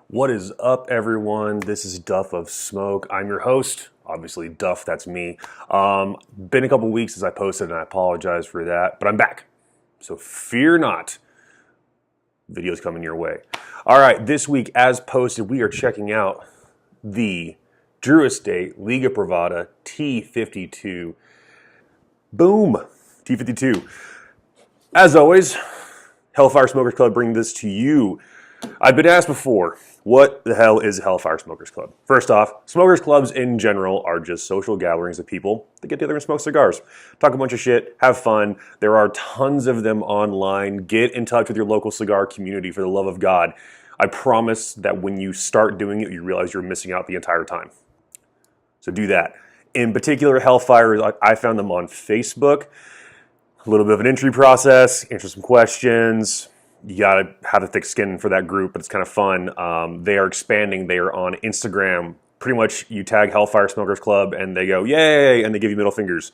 What is up, everyone? This is Duff of Smoke. I'm your host. Obviously, Duff, that's me. Been a couple weeks since I posted, and I apologize for that, but I'm back. So fear not. Videos coming your way. All right, this week, as posted, we are checking out the Drew Estate Liga Privada T52. Boom! T52. As always, Hellfire Smokers Club bringing this to you. I've been asked before, what the hell is Hellfire Smokers Club? First off, smokers clubs in general are just social gatherings of people that get together and smoke cigars. Talk a bunch of shit, have fun. There are tons of them online. Get in touch with your local cigar community for the love of God. I promise that when you start doing it, you realize you're missing out the entire time. So do that. In particular, Hellfire, I found them on Facebook. A little bit of an entry process, answer some questions. You gotta have a thick skin for that group, but it's kind of fun. They are expanding. They are on Instagram. Pretty much you tag Hellfire Smokers Club and they go, yay, and they give you middle fingers.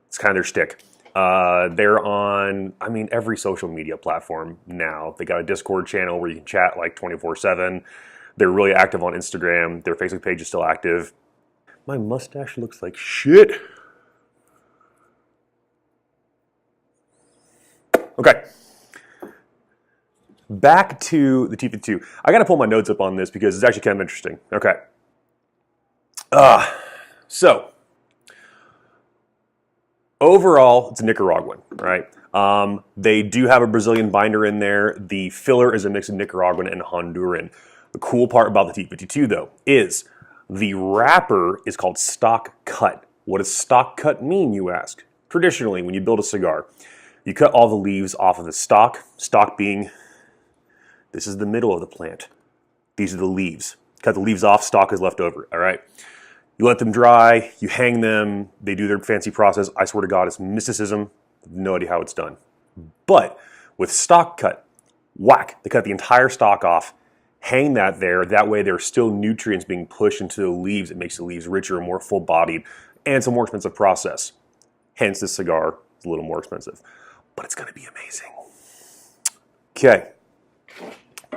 It's kind of their shtick. They're on, every social media platform now. They got a Discord channel where you can chat like 24/7. They're really active on Instagram. Their Facebook page is still active. My mustache looks like shit. Okay. Back to the T52. I got to pull my notes up on this because it's actually kind of interesting. Okay. So, overall, it's a Nicaraguan, right? They do have a Brazilian binder in there. The filler is a mix of Nicaraguan and Honduran. The cool part about the T52, though, is the wrapper is called stock cut. What does stock cut mean, you ask? Traditionally, when you build a cigar, you cut all the leaves off of the stalk, stalk being, this is the middle of the plant. These are the leaves. Cut the leaves off, stalk is left over, all right? You let them dry, you hang them, they do their fancy process. I swear to God, it's mysticism. No idea how it's done. But with stock cut, whack, they cut the entire stalk off, hang that there. That way there's still nutrients being pushed into the leaves. It makes the leaves richer and more full-bodied, and it's a more expensive process. Hence, this cigar is a little more expensive. But it's going to be amazing. Okay.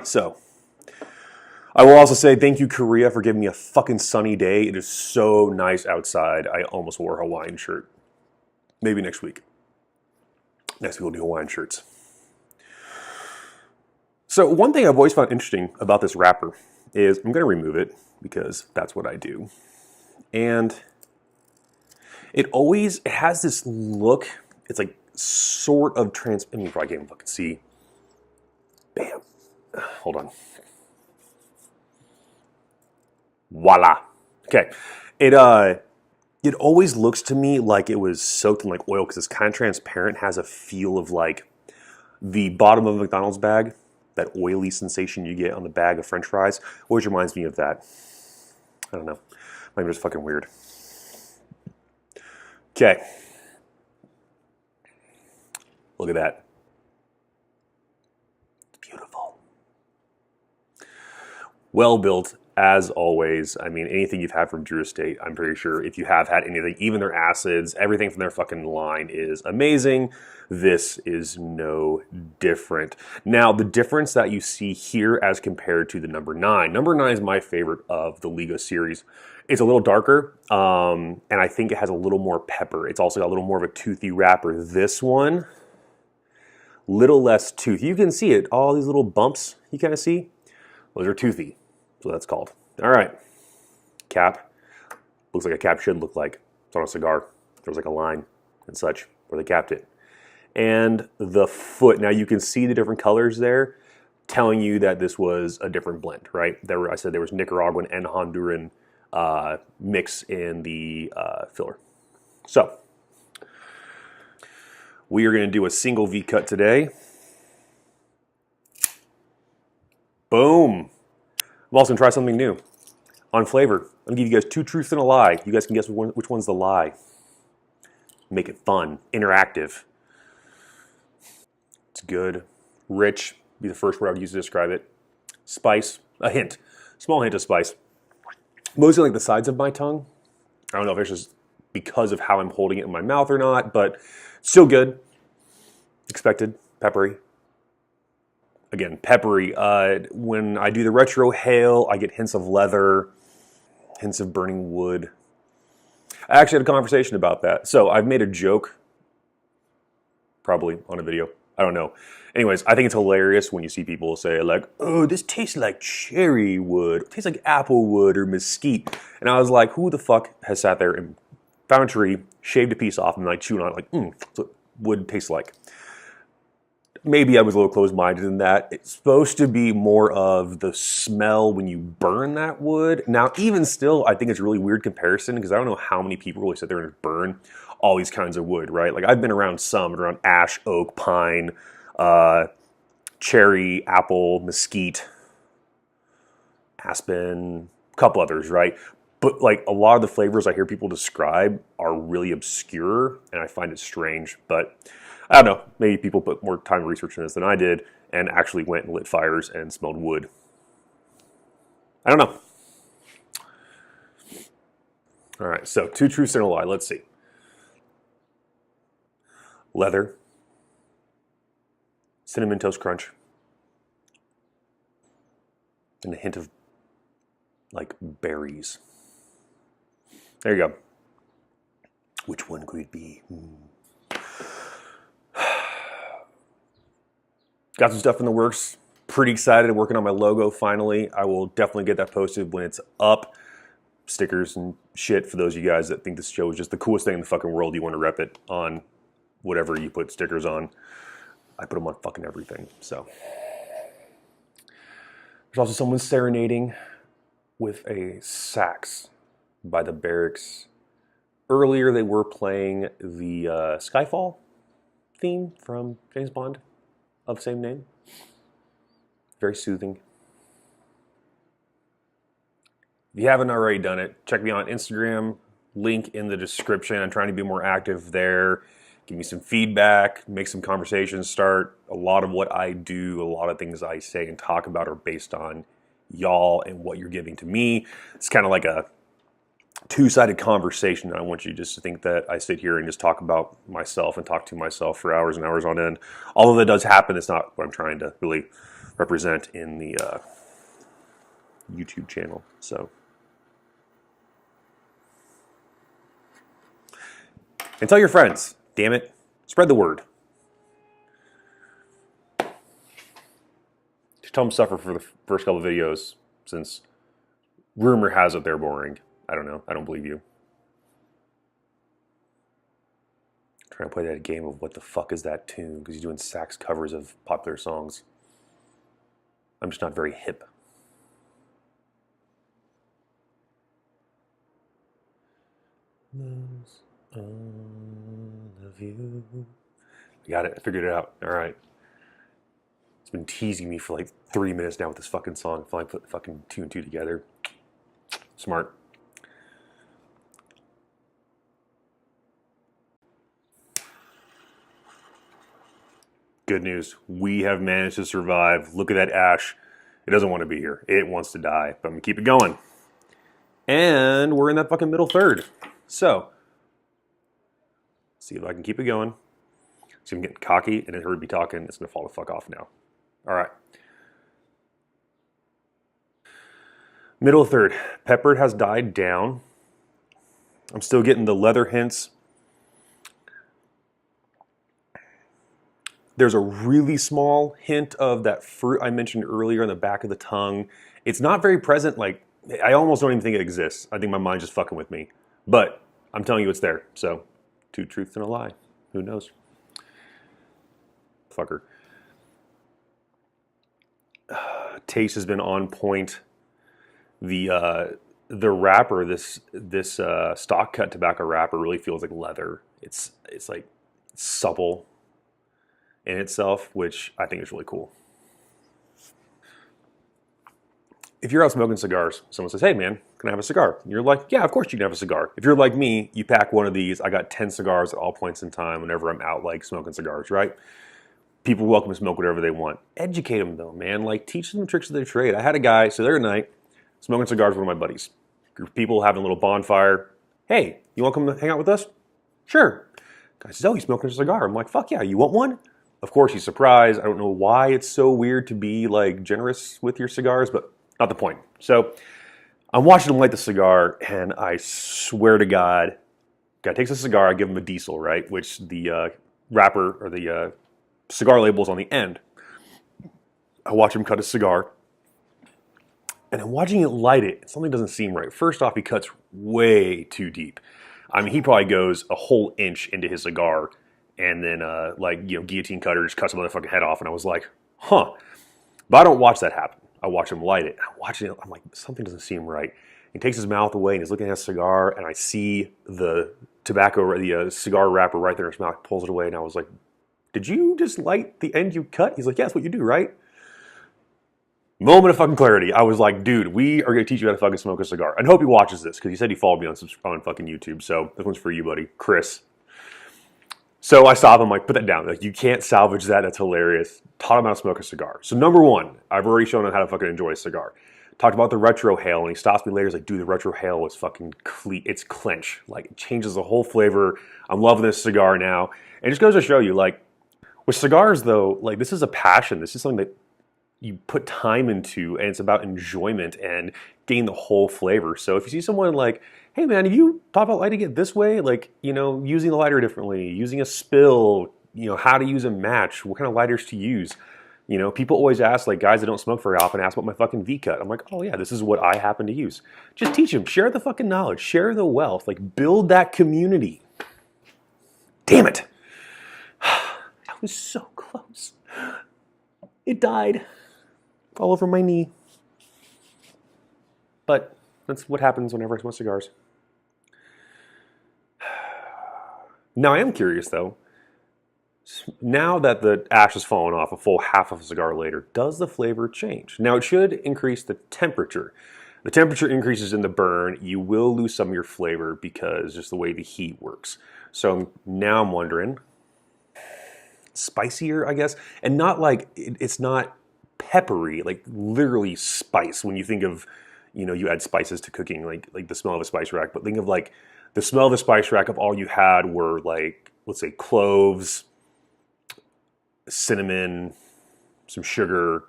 So, I will also say thank you, Korea, for giving me a fucking sunny day. It is so nice outside. I almost wore a Hawaiian shirt. Maybe next week. Next week we'll do Hawaiian shirts. So, one thing I've always found interesting about this wrapper is I'm going to remove it because that's what I do. And it has this look. It's like sort of transparent. You probably can't even fucking see. Bam. Hold on. Voila. Okay. It always looks to me like it was soaked in like oil because it's kind of transparent, has a feel of like the bottom of a McDonald's bag, that oily sensation you get on the bag of French fries. Always reminds me of that. I don't know. Maybe it's fucking weird. Okay. Look at that. It's beautiful. Well built, as always. Anything you've had from Drew Estate, I'm pretty sure if you have had anything, even their acids, everything from their fucking line is amazing. This is no different. Now, the difference that you see here as compared to the number 9. Number 9 is my favorite of the Liga series. It's a little darker, and I think it has a little more pepper. It's also got a little more of a toothy wrapper. This one, little less tooth. You can see it. All these little bumps you kind of see, those are toothy. So that's called. All right. Cap. Looks like a cap should look like. It's on a cigar. There's like a line and such where they capped it. And the foot. Now you can see the different colors there, telling you that this was a different blend, right? I said there was Nicaraguan and Honduran mix in the filler. So we are going to do a single V cut today. Boom. I'm also going to try something new. On flavor, I'm going to give you guys 2 truths and a lie. You guys can guess which one's the lie. Make it fun, interactive. It's good. Rich, be the first word I would use to describe it. Spice, a hint. Small hint of spice. Mostly like the sides of my tongue. I don't know if it's just because of how I'm holding it in my mouth or not, but still good. Expected, peppery. Again, peppery. When I do the retro hail, I get hints of leather, hints of burning wood. I actually had a conversation about that. So I've made a joke, probably on a video. I don't know. Anyways, I think it's hilarious when you see people say like, oh, this tastes like cherry wood. It tastes like apple wood or mesquite. And I was like, who the fuck has sat there and found a tree, shaved a piece off, and like chewing on it like, that's what wood tastes like. Maybe I was a little closed-minded in that. It's supposed to be more of the smell when you burn that wood. Now, even still, I think it's a really weird comparison because I don't know how many people really sit there and burn all these kinds of wood, right? Like I've been around some, around ash, oak, pine, cherry, apple, mesquite, aspen, a couple others, right? But like a lot of the flavors I hear people describe are really obscure, and I find it strange. But I don't know, maybe people put more time and research in this than I did and actually went and lit fires and smelled wood. I don't know. All right, so 2 truths and a lie. Let's see. Leather, Cinnamon Toast Crunch, and a hint of like berries. There you go. Which one could it be? Got some stuff in the works. Pretty excited, working on my logo finally. I will definitely get that posted when it's up. Stickers and shit for those of you guys that think this show is just the coolest thing in the fucking world. You want to rep it on whatever you put stickers on. I put them on fucking everything. So there's also someone serenading with a sax by the barracks. Earlier they were playing the Skyfall theme from James Bond of same name. Very soothing. If you haven't already done it, check me out on Instagram. Link in the description. I'm trying to be more active there. Give me some feedback, make some conversations start. A lot of what I do, a lot of things I say and talk about are based on y'all and what you're giving to me. It's kind of like a two-sided conversation. I want you just to think that I sit here and just talk about myself and talk to myself for hours and hours on end. Although that does happen, it's not what I'm trying to really represent in the YouTube channel. So, and tell your friends. Damn it. Spread the word. Just tell them to suffer for the first couple of videos, since rumor has it they're boring. I don't know. I don't believe you. I'm trying to play that game of what the fuck is that tune, because he's doing sax covers of popular songs. I'm just not very hip. Loves all of you. I got it. I figured it out. All right. It's been teasing me for like 3 minutes now with this fucking song. I finally put the fucking 2 and 2 together. Smart. Good news. We have managed to survive. Look at that ash. It doesn't want to be here. It wants to die. But I'm going to keep it going. And we're in that fucking middle third. So, see if I can keep it going. See if I'm getting cocky and then heard me talking. It's going to fall the fuck off now. All right. Middle third. Peppered has died down. I'm still getting the leather hints. There's a really small hint of that fruit I mentioned earlier in the back of the tongue. It's not very present. Like, I almost don't even think it exists. I think my mind's just fucking with me. But I'm telling you it's there. So, 2 truths and a lie. Who knows? Fucker. Taste has been on point. The wrapper, this stock cut tobacco wrapper really feels like leather. It's like supple in itself, which I think is really cool. If you're out smoking cigars, someone says, hey man, can I have a cigar? And you're like, yeah, of course you can have a cigar. If you're like me, you pack one of these. I got 10 cigars at all points in time whenever I'm out like smoking cigars, right? People are welcome to smoke whatever they want. Educate them though, man. Like teach them the tricks of their trade. I had a guy, so the other night, smoking cigars with one of my buddies. Group of people having a little bonfire. Hey, you want to come hang out with us? Sure. Guy says, oh, he's smoking a cigar. I'm like, fuck yeah, you want one? Of course, he's surprised. I don't know why it's so weird to be like generous with your cigars, but not the point. So I'm watching him light the cigar, and I swear to God, guy takes a cigar, I give him a diesel, right? Which the wrapper or the cigar label is on the end. I watch him cut a cigar, and I'm watching it light it, and something doesn't seem right. First off, he cuts way too deep. I mean, he probably goes a whole inch into his cigar, and then guillotine cutter just cuts the motherfucking head off, and I was like, huh. But I don't watch that happen. I watch him light it. I'm watching it, I'm like, something doesn't seem right. He takes his mouth away, and he's looking at his cigar, and I see the tobacco, the cigar wrapper right there in his mouth, pulls it away, and I was like, did you just light the end you cut? He's like, yeah, that's what you do, right? Moment of fucking clarity. I was like, dude, we are going to teach you how to fucking smoke a cigar. And I hope he watches this, because he said he followed me on fucking YouTube. So this one's for you, buddy. Chris. So I stop him, like, put that down. Like, you can't salvage that. That's hilarious. Taught him how to smoke a cigar. So number one, I've already shown him how to fucking enjoy a cigar. Talked about the retro hail, and he stops me later. He's like, dude, the retro hail was fucking it's clench. Like, it changes the whole flavor. I'm loving this cigar now. And it just goes to show you, like, with cigars, though, like, this is a passion. This is something that you put time into, and it's about enjoyment and getting the whole flavor. So if you see someone like, hey man, have you thought about lighting it this way? Like, you know, using the lighter differently, using a spill, you know, how to use a match, what kind of lighters to use. You know, people always ask, like, guys that don't smoke very often ask about my fucking V-cut. I'm like, oh yeah, this is what I happen to use. Just teach them, share the fucking knowledge, share the wealth, like, build that community. Damn it. That was so close. It died. All over my knee. But that's what happens whenever I smoke cigars. Now I am curious though. Now that the ash has fallen off a full half of a cigar later, does the flavor change? Now it should increase the temperature. The temperature increases in the burn. You will lose some of your flavor because just the way the heat works. So now I'm wondering, spicier, I guess, and not like it's not peppery, like literally spice. When you think of, you know, you add spices to cooking, like the smell of a spice rack, but think of like the smell of a spice rack if all you had were like, let's say cloves, cinnamon, some sugar,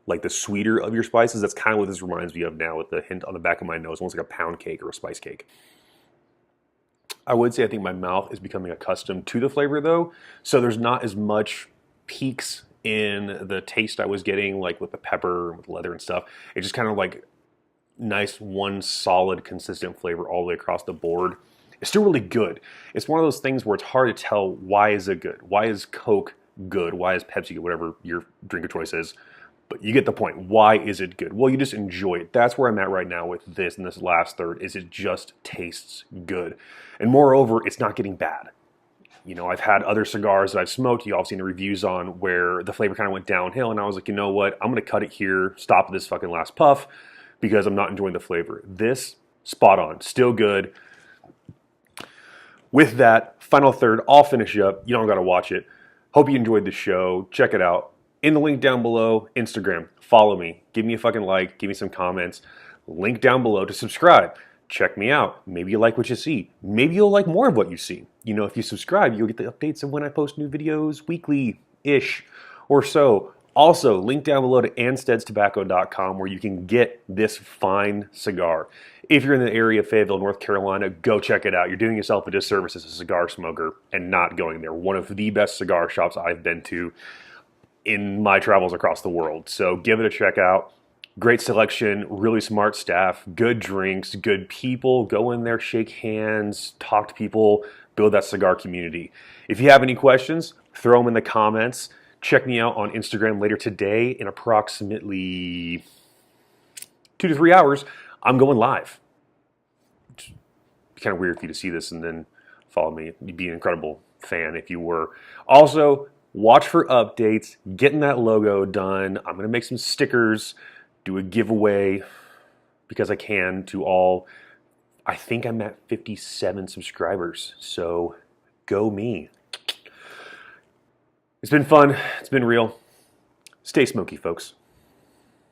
like the sweeter of your spices. That's kind of what this reminds me of now with the hint on the back of my nose, almost like a pound cake or a spice cake. I would say I think my mouth is becoming accustomed to the flavor though, so there's not as much peaks in the taste I was getting, like with the pepper, with leather and stuff. It's just kind of like nice, one solid, consistent flavor all the way across the board. It's still really good. It's one of those things where it's hard to tell, why is it good? Why is Coke good? Why is Pepsi good? Whatever your drink of choice is. But you get the point. Why is it good? Well, you just enjoy it. That's where I'm at right now with this and this last third, is it just tastes good. And moreover, it's not getting bad. You know, I've had other cigars that I've smoked, you all seen the reviews on, where the flavor kind of went downhill, and I was like, you know what, I'm going to cut it here, stop this fucking last puff, because I'm not enjoying the flavor. This, spot on, still good. With that, final third, I'll finish up. You don't got to watch it. Hope you enjoyed the show. Check it out. In the link down below, Instagram, follow me. Give me a fucking like, give me some comments. Link down below to subscribe. Check me out. Maybe you like what you see. Maybe you'll like more of what you see. You know, if you subscribe, you'll get the updates of when I post new videos weekly-ish or so. Also, link down below to ansteadstobacco.com where you can get this fine cigar. If you're in the area of Fayetteville, North Carolina, go check it out. You're doing yourself a disservice as a cigar smoker and not going there. One of the best cigar shops I've been to in my travels across the world. So give it a check out. Great selection, really smart staff, good drinks, good people. Go in there, shake hands, talk to people, build that cigar community. If you have any questions, throw them in the comments. Check me out on Instagram later today in approximately 2 to 3 hours. I'm going live. It'd be kind of weird for you to see this and then follow me. You'd be an incredible fan if you were. Also, watch for updates, getting that logo done. I'm going to make some stickers, do a giveaway because I can to all. I think I'm at 57 subscribers, so go me. It's been fun. It's been real. Stay smoky, folks.